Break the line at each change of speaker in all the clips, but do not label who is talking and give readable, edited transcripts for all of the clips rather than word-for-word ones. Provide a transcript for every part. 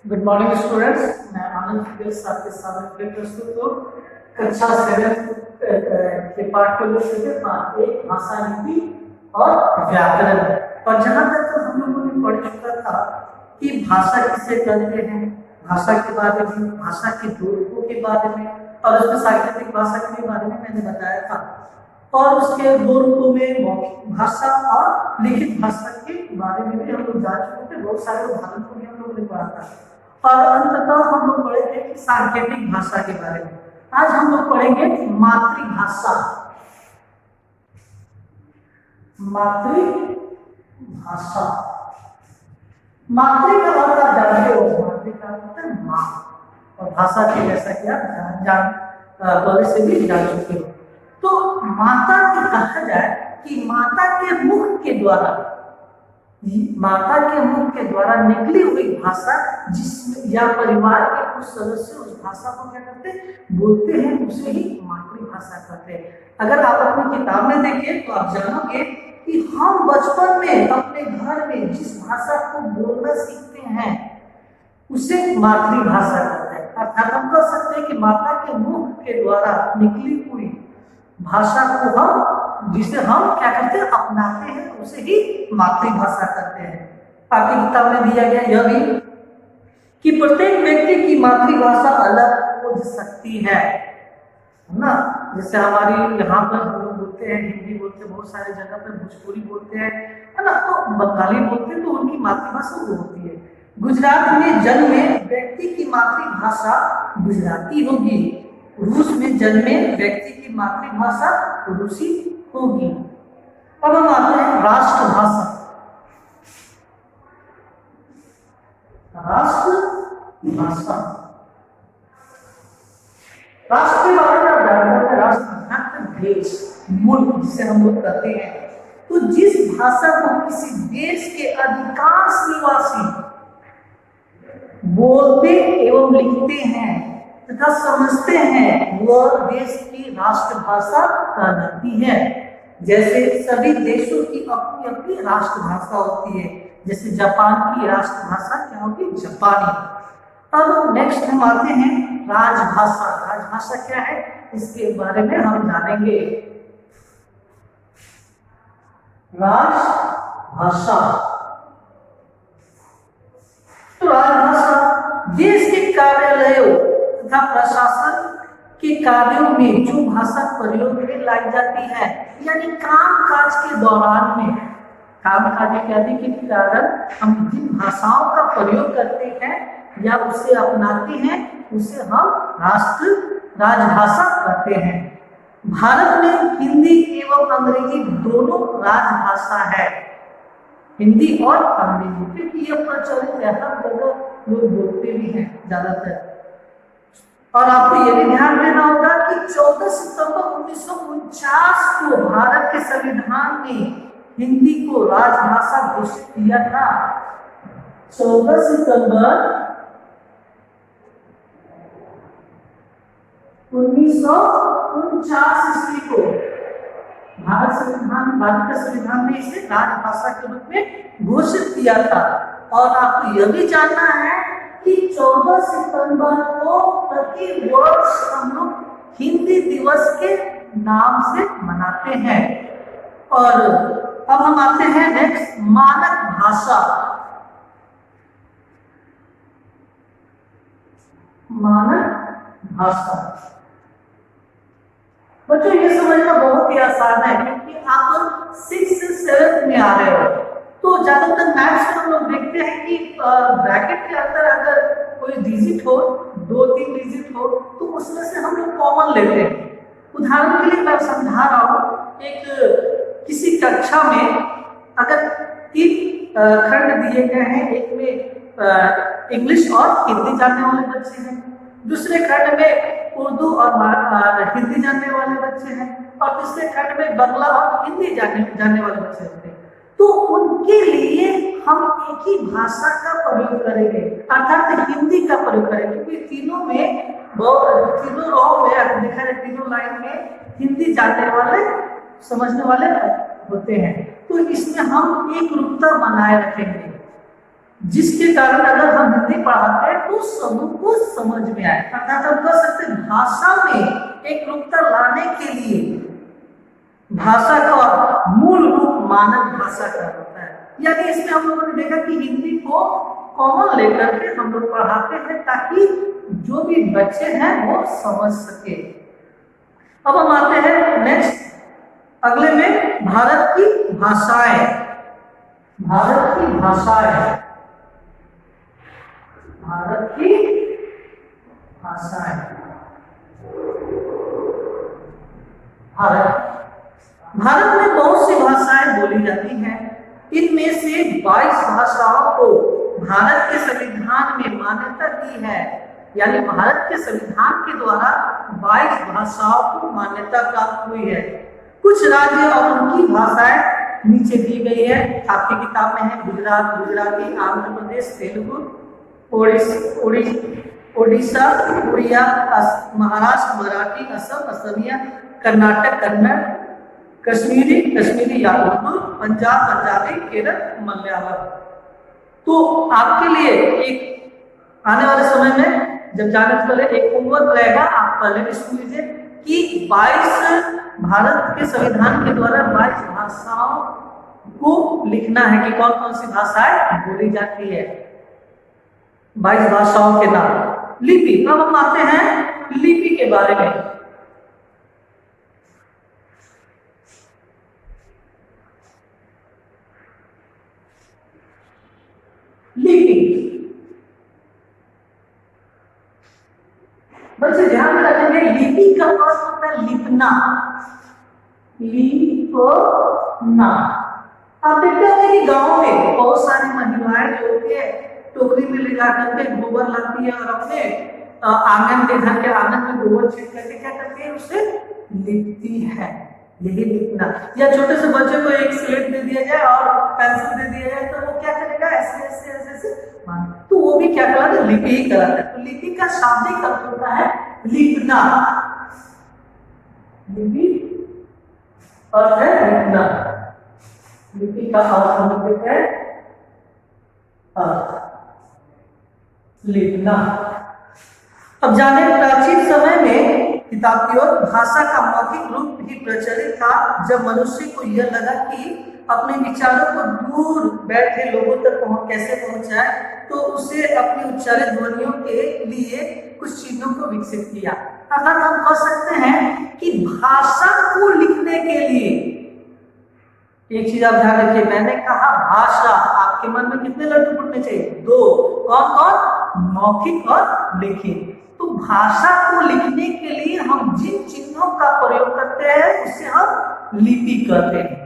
Good morning students, मैं आनंद फिदेस आपके सामने फिर प्रस्तुत हूँ। कक्षा 7 के पाठ को लेकर के पाठ 1 भाषा नीति और व्याकरण। और जहाँ तक तो हम लोगों ने पढ़ चुका था कि भाषा किसे कहते हैं, भाषा के बारे में, भाषा के दो रूपों के बारे में और उसमें सांकेतिक भाषा के बारे में मैंने बताया था। और उसके दो रूपों में मौखिक भाषा और लिखित भाषा के बारे में भी हम लोग जान चुके थे। बहुत सारे उदाहरण को भी हम लोगों ने पढ़ा था। और अंततः हम लोग पढ़े थे कि सांकेतिक भाषा के बारे में। आज हम लोग पढ़ेंगे मातृभाषा। मातृभाषा, मातृ का अर्थ आप जानते हो, मातृ का अर्थ है माँ, और भाषा की जैसा कि आप पहले से भी जान चुके हो। तो माता को कहा जाए कि माता के मुख के द्वारा, माता के मुख के द्वारा निकली हुई भाषा जिसमें या परिवार के कुछ सदस्य उस भाषा को क्या करते हैं, बोलते हैं, उसे ही मातृभाषा कहते हैं। अगर आप अपनी किताब में देखें तो आप जानोगे कि हम बचपन में अपने घर में जिस भाषा को बोलना सीखते हैं उसे मातृभाषा कहते हैं। अर्थात हम कह सकते हैं कि माता के मुख के द्वारा निकली हुई भाषा को हम, जिसे हम क्या करते हैं, अपनाते हैं, उसे ही मातृभाषा कहते हैं। आपकी किताब में दिया गया यह भी कि प्रत्येक व्यक्ति की मातृभाषा अलग हो सकती है ना। जैसे हमारी यहाँ पर हम लोग बोलते हैं, हिंदी बोलते हैं, बहुत सारे जगह पर भोजपुरी बोलते हैं, है ना, तो बंगाली बोलते हैं, तो उनकी मातृभाषा वो होती है। गुजरात में जन्मे व्यक्ति की मातृभाषा गुजराती होगी, रूस में जन्मे व्यक्ति की मातृभाषा रूसी होगी। अब हम आते हैं राष्ट्रभाषा। राष्ट्रभाषा, राष्ट्र के बारे में आप जानते हैं, राष्ट्र देश, मुल्क जिसे हम लोग कहते हैं। तो जिस भाषा को किसी देश के अधिकांश निवासी बोलते एवं लिखते हैं तथा समझते हैं, वह देश की राष्ट्रभाषा कहलाती है। जैसे सभी देशों की अपनी अपनी राष्ट्रभाषा होती है। जैसे जापान की राष्ट्रभाषा क्या होगी, जापानी। अब नेक्स्ट हम आते हैं राजभाषा। राजभाषा क्या है, इसके बारे में हम जानेंगे। राजभाषा, तो राजभाषा देश के कार्यालयों तथा प्रशासन के कार्यों में जो भाषा प्रयोग में लाई जाती है, यानी काम काज के दौरान में, काम काज इत्यादि के कारण हम जिन भाषाओं का प्रयोग करते हैं या उसे अपनाते हैं, उसे हम राजभाषा कहते हैं। भारत में हिंदी एवं अंग्रेजी दोनों राजभाषा है, हिंदी और अंग्रेजी, क्योंकि यह प्रचलित है, हर जगह लोग बोलते भी हैं ज्यादातर। और आपको यह भी ध्यान देना होगा कि 14 सितंबर 1949 को भारत के संविधान ने हिंदी को राजभाषा घोषित किया था। 14 सितंबर 1949 ईस्वी को भारत का संविधान ने इसे राजभाषा के रूप में घोषित किया था। और आपको यह भी जानना है कि 14 सितंबर को प्रति वर्ष हम लोग हिंदी दिवस के नाम से मनाते हैं। और अब हम आते हैं नेक्स्ट, मानक भाषा। मानक भाषा बच्चों ये समझना बहुत ही आसान है, क्योंकि आप 6 से 7 में आ रहे हो। तो ज्यादातर मैथ्स में हम लोग देखते हैं कि ब्रैकेट के अंदर अगर कोई डिजिट हो, 2-3 डिजिट हो, तो उसमें से हम लोग कॉमन लेते हैं। उदाहरण के लिए मैं समझा रहा हूँ, एक किसी कक्षा में अगर 3 खंड दिए गए हैं, एक में इंग्लिश और हिंदी जानने वाले बच्चे हैं, दूसरे खंड में उर्दू और हिंदी जानने वाले बच्चे हैं, और तीसरे खंड में बांग्ला और हिंदी जानने वाले बच्चे होते हैं। तो उनके लिए हम एक ही भाषा का प्रयोग करेंगे, अर्थात हिंदी का प्रयोग करेंगे, क्योंकि तीनों रो में देखा जाए, तीनों लाइन में हिंदी जानने वाले, समझने वाले होते हैं। तो इसमें हम एक रूपता बनाए रखेंगे। जिसके कारण अगर हम हिंदी पढ़ाते हैं तो सबको समझ में आए। अर्थात हम कह सकते हैं भाषा में एक रूपता लाने के लिए भाषा का मूल रूप मानक भाषा का होता है। यानी इसमें हम लोगों ने देखा कि हिंदी को कॉमन लेकर के हम लोग पढ़ाते हैं ताकि जो भी बच्चे हैं वो समझ सके। अब हम आते हैं नेक्स्ट अगले में, भारत की भाषाएं। भारत की भाषाएं, भारत की भाषाएं। भारत में बहुत सी भाषाएं बोली जाती हैं। इनमें से 22 भाषाओं को भारत के संविधान में मान्यता दी है। यानी भारत के संविधान के द्वारा 22 भाषाओं को मान्यता प्राप्त हुई है। कुछ राज्य और उनकी भाषाएं नीचे दी गई है, आपकी किताब में है। गुजरात गुजराती, आंध्र प्रदेश तेलुगु, ओडिशा उड़िया, महाराष्ट्र मराठी, असम असमिया, कर्नाटक कन्नड़, कश्मीरी कश्मीरी या उर्दू, पंजाब पंजाबी, केरल मलयालम। तो आपके लिए एक आने वाले समय में जब जाने से पहले एक होमवर्क रहेगा, आप पहले भी सुन लीजिए कि 22 भारत के संविधान के द्वारा 22 भाषाओं को लिखना है कि कौन कौन सी भाषाएं बोली जाती है। 22 भाषाओं के नाम। लिपि, अब हम आते हैं लिपि के बारे में। लिपि, बच्चे ध्यान रखेंगे, लिपि का अर्थ होता है लिपना। लिपना, आप देखते होंगे कि गांव में बहुत सारी महिलाएं जो होती है टोकरी में ले जाकर के गोबर लाती है और अपने आंगन के, घर के आंगन में गोबर छिड़क करके क्या करती है, उसे लिपती है। यही लिपना। या छोटे से बच्चे को एक स्लेट दे दिया जाए और पेंसिल दे दिया जाए तो वो क्या करेगा, ऐसे ऐसे ऐसे ऐसे, तो वो भी क्या कहलाता है, लिपि ही कहलाता है। तो लिपि का शाब्दिक अर्थ होता है लिपना। लिपि अर्थ है लिपना। लिपि का अर्थ हम कहते हैं लिपना। अब जाने प्राचीन समय में किताब की ओर, भाषा का मौखिक रूप ही प्रचलित था। जब मनुष्य को यह लगा कि अपने विचारों को दूर बैठे लोगों तक कैसे पहुंचाए, तो उसे अपनी उच्चारित ध्वनियों के लिए कुछ चिन्हों को विकसित किया। अर्थात हम कह सकते हैं कि भाषा को लिखने के लिए, एक चीज आप ध्यान रखिए, मैंने कहा भाषा, आपके मन में कितने लड्डू फूटने चाहिए, 2। कौन कौन, मौखिक और लिखित। तो भाषा को लिखने के लिए हम जिन चिन्हों का प्रयोग करते हैं उसे हम लिपि कहते हैं।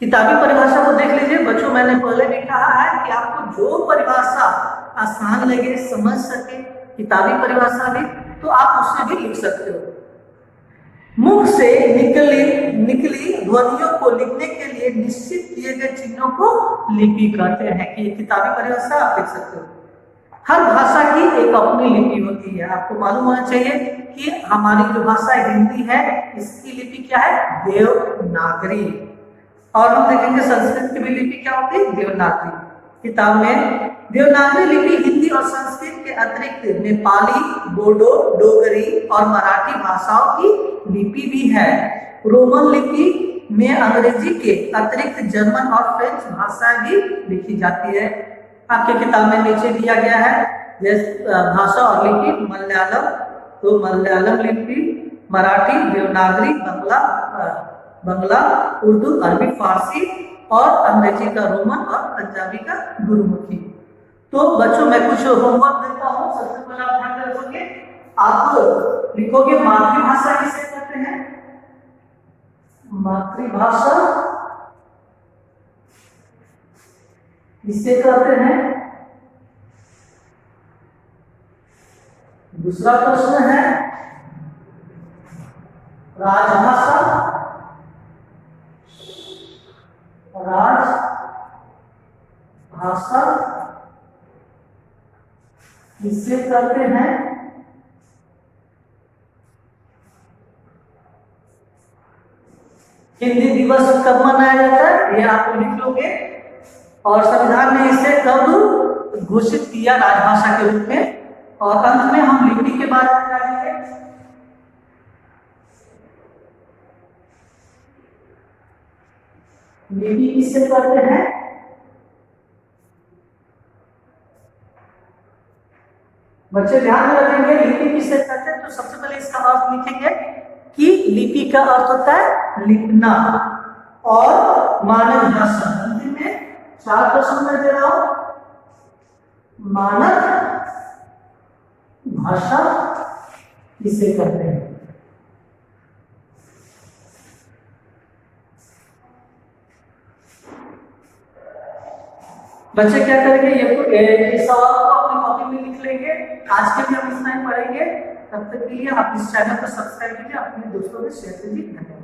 किताबी परिभाषा को देख लीजिए बच्चों, मैंने पहले भी कहा है कि आपको जो परिभाषा आसान लगे, समझ सके, किताबी परिभाषा भी, तो आप उससे भी लिख सकते हो। मुख से निकली ध्वनियों को लिखने के लिए निश्चित किए गए चिन्हों को लिपि कहते हैं। कि किताबी परिभाषा आप लिख सकते हो। हर भाषा की एक अपनी लिपि होती है। आपको मालूम होना चाहिए कि हमारी जो भाषा हिंदी है, इसकी लिपि क्या है, देवनागरी। और हम देखेंगे संस्कृत की भी लिपि क्या होती है, देवनागरी। किताब में देवनागरी लिपि हिंदी और संस्कृत के अतिरिक्त नेपाली, बोडो, डोगरी और मराठी भाषाओं की लिपि भी है। रोमन लिपि में अंग्रेजी के अतिरिक्त जर्मन और फ्रेंच भाषाएं भी लिखी जाती है। आपके किताब में नीचे दिया गया है जैसे भाषा और लिपि, मलयालम, तो मलयालम लिपि, मराठी, देवनागरी, बंगला, उर्दू, अरबी, फारसी और अंग्रेजी का रोमन और पंजाबी का गुरुमुखी। तो बच्चों मैं कुछ होमवर्क देता हूँ। सबसे पहले आप ध्यान रखोगे, आप लिखोगे मातृभाषा किसे कहते हैं, मातृभाषा किसे कहते हैं। दूसरा प्रश्न है राजभाषा, राजभाषा किसे कहते हैं। हिंदी दिवस कब मनाया जाता है, ये आप लिख लोगे। और संविधान ने इसे कब घोषित किया राजभाषा के रूप में। और अंत में हम लिपि के बारे में जानेंगे। लिपि किससे करते हैं? बच्चे ध्यान में रखेंगे लिपि किससे करते हैं। तो सबसे पहले इसका अर्थ लिखेंगे कि लिपि का अर्थ होता है लिखना और मानक भाषा। हिंदी में 4 प्रश्न मैं दे रहा हूं। मानक भाषा किसे कहते हैं? बच्चे क्या करेंगे, ये सवाल को अपनी कॉपी में लिख लेंगे। आज के लिए हम इतना ही पढ़ेंगे। तब तक के लिए आप इस चैनल को सब्सक्राइब कीजिए, अपने दोस्तों में शेयर कीजिए।